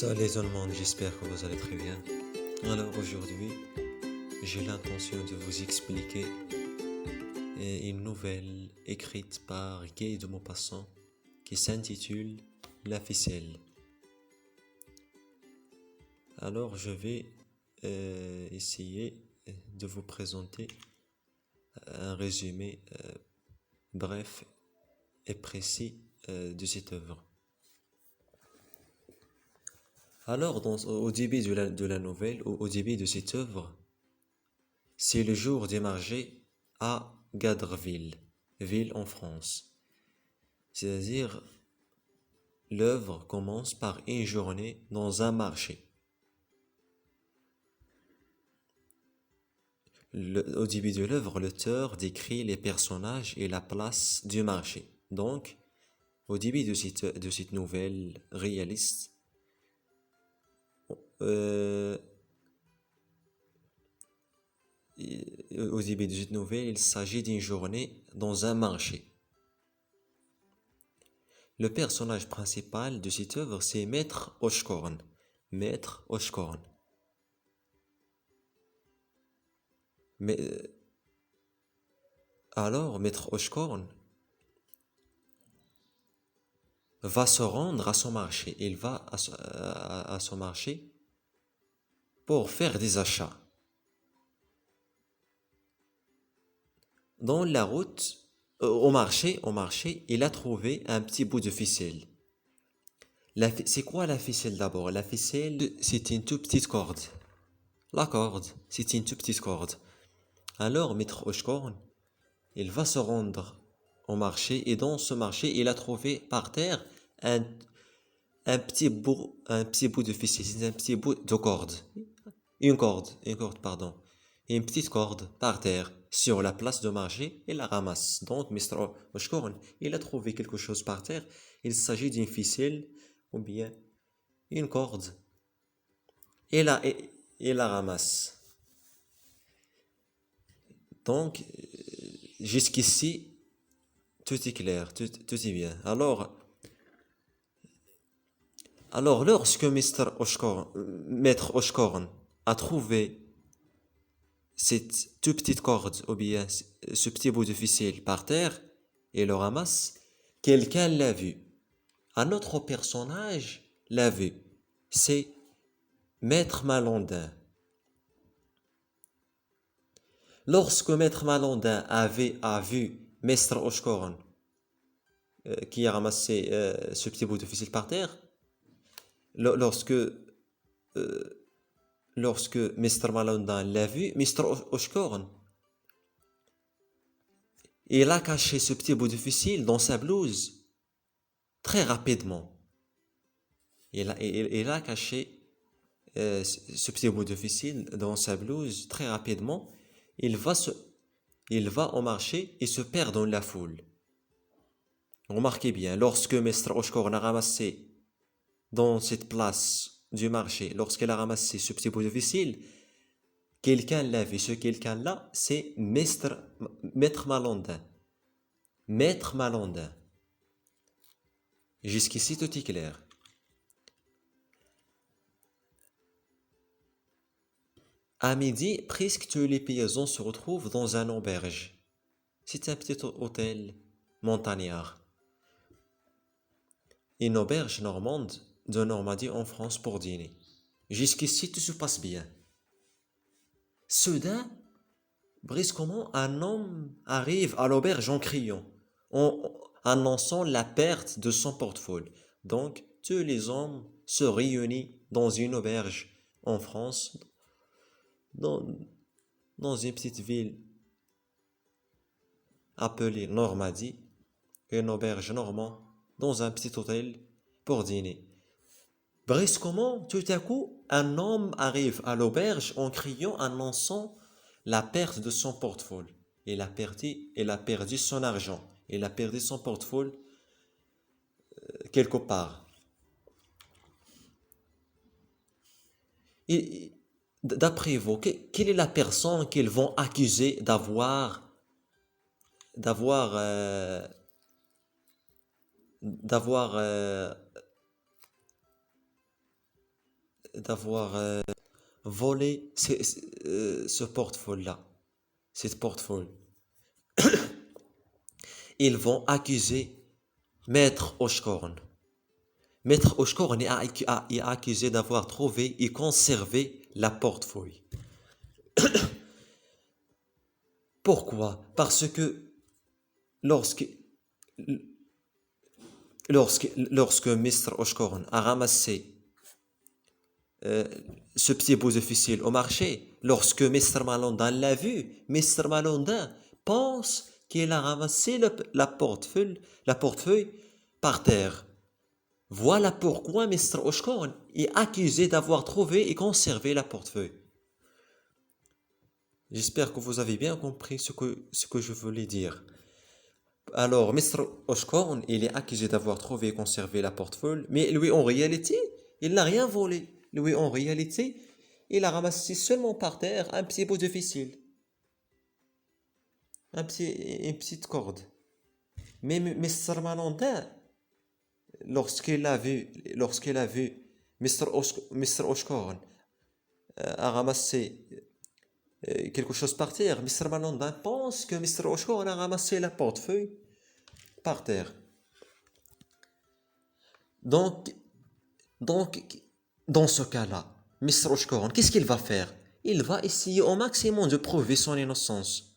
Salut tout le monde, j'espère que vous allez très bien. Alors aujourd'hui, j'ai l'intention de vous expliquer une nouvelle écrite par Guy de Maupassant qui s'intitule La ficelle. Alors je vais essayer de vous présenter un résumé bref et précis de cette œuvre. Alors, au début de la nouvelle, au début de cette œuvre, c'est le jour des marchés à Gadreville, ville en France. C'est-à-dire, l'œuvre commence par une journée dans un marché. Au début de l'œuvre, l'auteur décrit les personnages et la place du marché. Donc, au début de cette nouvelle réaliste, euh, au début de cette nouvelle, il s'agit d'une journée dans un marché. Le personnage principal de cette œuvre, c'est Maître Oshkorn. Maître Oshkorn. Mais alors, Maître Oshkorn va se rendre à son marché. Il va à son marché pour faire des achats. Dans la route, au marché, il a trouvé un petit bout de ficelle. C'est quoi la ficelle d'abord? La ficelle, c'est une toute petite corde. La corde, c'est une toute petite corde. Alors, Maître Oshkorn, il va se rendre au marché et dans ce marché, il a trouvé par terre un, un petit bout de ficelle, c'est un petit bout de corde. Une corde, pardon. Et une petite corde par terre sur la place de marché, il la ramasse. Donc, Mr. Oshkorn, il a trouvé quelque chose par terre. Il s'agit d'une ficelle ou bien une corde. Il la ramasse. Donc, jusqu'ici, tout est clair, tout est bien. Alors lorsque Maître Oshkorn a trouvé cette toute petite corde ou bien ce petit bout de ficelle par terre et le ramasse, quelqu'un l'a vu. Un autre personnage l'a vu. C'est Maître Malandin. Lorsque Maître Malandin a vu Maître Oshkorn qui a ramassé ce petit bout de ficelle par terre, lorsque Mr. Malandin l'a vu, Mr. Oshkorn, il a caché ce petit bout de ficelle dans sa blouse très rapidement. Il a caché ce petit bout de ficelle dans sa blouse très rapidement. Il va, se, il va au marché et se perd dans la foule. Remarquez bien, lorsque Mr. Oshkorn a ramassé dans cette place du marché, lorsqu'il a ramassé ce petit bout de ficelle, quelqu'un l'a vu. Ce quelqu'un-là, c'est Maître Malandin. Maître Malandin. Jusqu'ici, tout est clair. À midi, presque tous les paysans se retrouvent dans un auberge. C'est un petit hôtel montagnard. Une auberge normande de Normandie en France pour dîner. Jusqu'ici, tout se passe bien. Soudain, brusquement, un homme arrive à l'auberge en criant, en annonçant la perte de son portefeuille. Donc, tous les hommes se réunissent dans une auberge en France, dans, dans une petite ville appelée Normandie, une auberge normande, dans un petit hôtel pour dîner. Brusquement, tout à coup, un homme arrive à l'auberge en criant, annonçant la perte de son portefeuille. Il a perdu son argent. Il a perdu son portefeuille quelque part. D'après vous, quelle est la personne qu'ils vont accuser d'avoir euh, d'avoir d'avoir volé ce portefeuille-là, cette portefeuille. Ils vont accuser Maître Oshkorn. Maître Oshkorn est accusé d'avoir trouvé et conservé la portefeuille. Pourquoi? Parce que lorsque, lorsque Mr. Oshkorn a ramassé ce petit bout de ficelle au marché, lorsque Mr. Malondin l'a vu, Mr. Malondin pense qu'il a ramassé la portefeuille par terre. Voilà pourquoi Mr. Oshkorn est accusé d'avoir trouvé et conservé la portefeuille. J'espère que vous avez bien compris ce que je voulais dire. Alors, Mr. Oshkorn, il est accusé d'avoir trouvé et conservé la portefeuille, mais lui, en réalité, il n'a rien volé. Lui, en réalité, il a ramassé seulement par terre un petit bout de ficelle, une petite corde. Mais Mr. Malondin, lorsqu'il a vu Mr. Oshkorn a ramassé quelque chose par terre, Mr. Malondin pense que Mr. Oshkorn a ramassé la portefeuille par terre. Donc, donc dans ce cas-là, Mr. Oshkorn, qu'est-ce qu'il va faire? Il va essayer au maximum de prouver son innocence.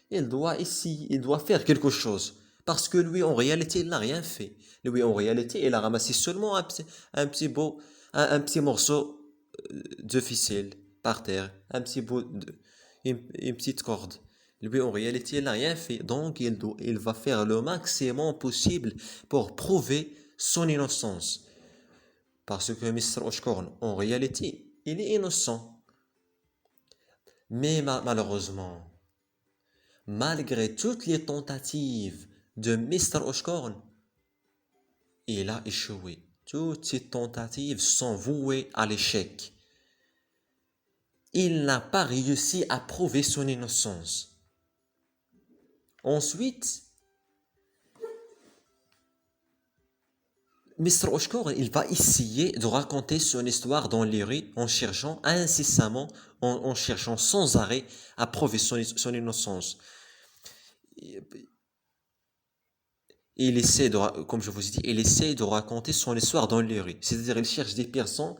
Il doit essayer, il doit faire quelque chose. Parce que lui, en réalité, il n'a rien fait. Lui, en réalité, il a ramassé seulement un petit morceau de ficelle par terre, une petite corde. Lui, en réalité, il n'a rien fait. Donc, il va faire le maximum possible pour prouver son innocence. Parce que Mr. Oshkorn, en réalité, il est innocent. Mais malheureusement, malgré toutes les tentatives de Mr. Oshkorn, il a échoué. Toutes ces tentatives sont vouées à l'échec. Il n'a pas réussi à prouver son innocence. Ensuite, Mr. Oshkorn, il va essayer de raconter son histoire dans les rues en cherchant incessamment, en cherchant sans arrêt à prouver son innocence. Il essaie comme je vous ai dit, il essaie de raconter son histoire dans les rues. C'est-à-dire, il cherche des personnes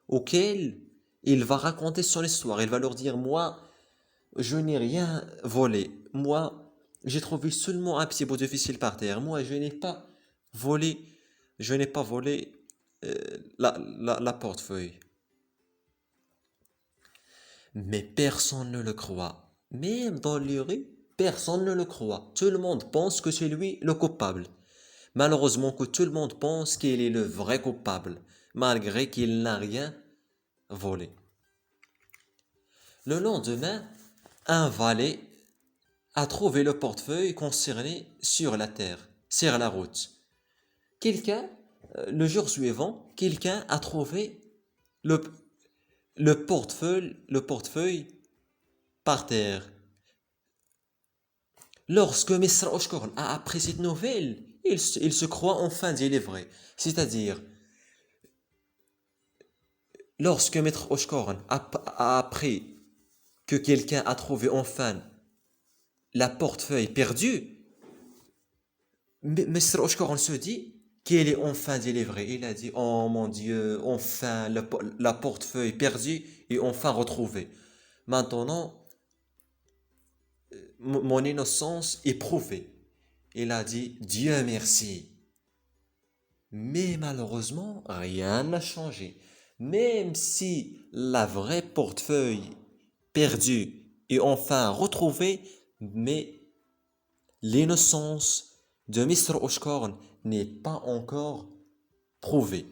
auxquelles il va raconter son histoire. Il va leur dire, moi, je n'ai rien volé. Moi, j'ai trouvé seulement un petit bout de ficelle par terre. Moi, je n'ai pas volé la portefeuille. Mais personne ne le croit. Même dans les rues, personne ne le croit. Tout le monde pense que c'est lui le coupable. Malheureusement que tout le monde pense qu'il est le vrai coupable, malgré qu'il n'a rien volé. Le lendemain, un valet a trouvé le portefeuille concerné sur la terre, sur la route. Le jour suivant, quelqu'un a trouvé le portefeuille par terre. Lorsque Mr. Oshkorn a appris cette nouvelle, il se croit enfin délivré. C'est-à-dire, lorsque Maître Oshkorn a appris que quelqu'un a trouvé enfin la portefeuille perdue, Mr. Oshkorn se dit qu'il est enfin délivré. Il a dit, oh mon Dieu, enfin la portefeuille perdue est enfin retrouvée. Maintenant, mon innocence est prouvée. Il a dit, Dieu merci. Mais malheureusement, rien n'a changé. Même si la vraie portefeuille perdue est enfin retrouvée, mais l'innocence de Mr. Oshkorn n'est pas encore prouvée.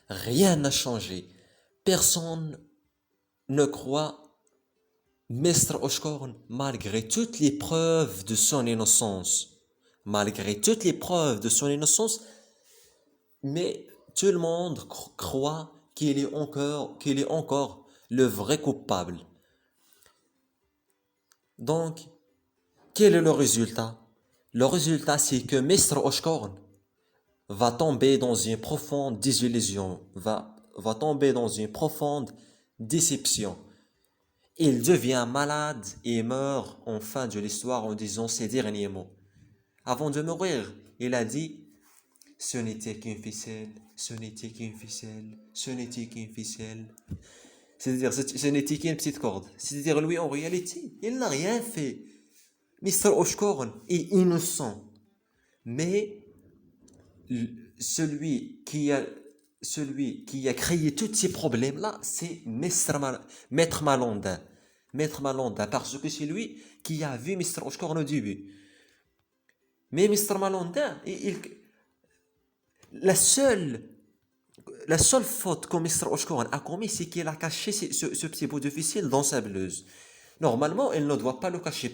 Rien n'a changé. Personne ne croit Mr. Oshkorn malgré toutes les preuves de son innocence. Malgré toutes les preuves de son innocence, mais tout le monde croit qu'il est encore le vrai coupable. Donc, quel est le résultat? Le résultat, c'est que Mr. Oshkorn va tomber dans une profonde désillusion, va va tomber dans une profonde déception. Il devient malade et meurt en fin de l'histoire en disant ces derniers mots. Avant de mourir, il a dit: ce n'était qu'une ficelle, ce n'était qu'une ficelle, ce n'était qu'une ficelle. C'est-à-dire, ce n'était qu'une petite corde. C'est-à-dire, lui, en réalité, il n'a rien fait. Mr. Oshkorn est innocent. Mais celui qui a, celui qui a créé tous ces problèmes-là, c'est Maître Malandin. Maître Malandin, parce que c'est lui qui a vu Mr. Oshkorn au début. Mais Mr. Malandin, la seule, la seule faute que Mr. Oshkorn a commis, c'est qu'il a caché ce petit bout de ficelle dans sa blouse. Normalement, il ne doit pas le cacher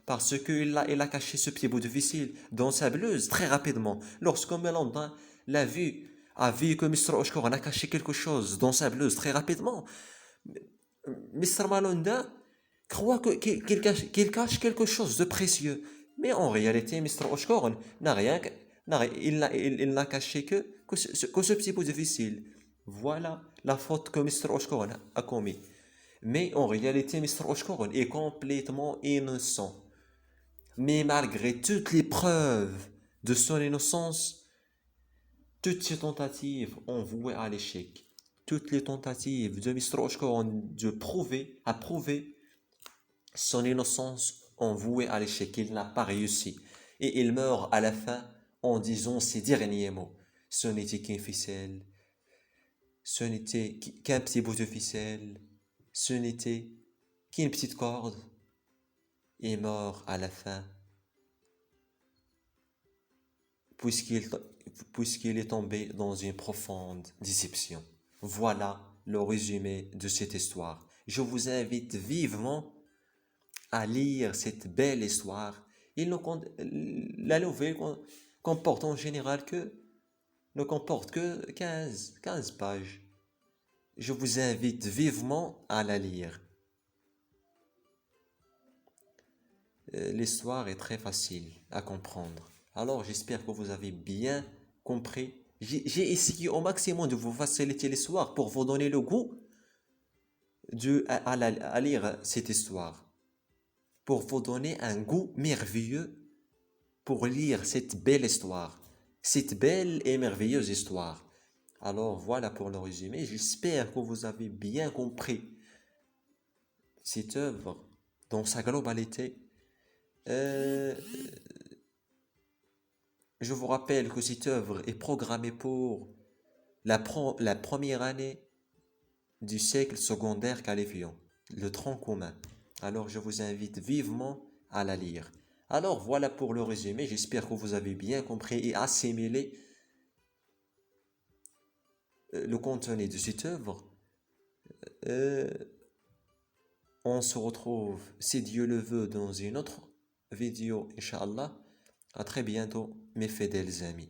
parce qu'il a caché ce petit bout de ficelle dans sa blouse très rapidement. Lorsque Malandin a vu que Mr. Oshkorn a caché quelque chose dans sa blouse très rapidement, Mr. Malandin croit qu'il cache quelque chose de précieux. Mais en réalité, Mr. Oshkorn n'a rien, il n'a caché que ce petit bout de ficelle. Voilà la faute que Mr. Oshkorn a commis. Mais en réalité, Mr. Oshkorn est complètement innocent. Mais malgré toutes les preuves de son innocence, toutes ces tentatives ont voué à l'échec. Toutes les tentatives de Mr. Oshkorn de prouver son innocence ont voué à l'échec. Il n'a pas réussi. Et il meurt à la fin en disant ces derniers mots. Ce n'était qu'une ficelle. Ce n'était qu'un petit bout de ficelle. Ce n'était qu'une petite corde. Et mort à la fin. Puisqu'il est tombé dans une profonde déception. Voilà le résumé de cette histoire. Je vous invite vivement à lire cette belle histoire. La nouvelle comporte en général ne comporte que 15 pages. Je vous invite vivement à la lire. L'histoire est très facile à comprendre. Alors j'espère que vous avez bien compris. J'ai essayé au maximum de vous faciliter l'histoire pour vous donner le goût à lire cette histoire. Pour vous donner un goût merveilleux pour lire cette belle histoire. Cette belle et merveilleuse histoire. Alors voilà pour le résumé. J'espère que vous avez bien compris cette œuvre dans sa globalité. Je vous rappelle que cette œuvre est programmée pour la première année du cycle secondaire qualifiant, le tronc commun. Alors je vous invite vivement à la lire. Alors voilà pour le résumé, j'espère que vous avez bien compris et assimilé le contenu de cette œuvre. On se retrouve, si Dieu le veut, dans une autre vidéo, Inch'Allah. À très bientôt, mes fidèles amis.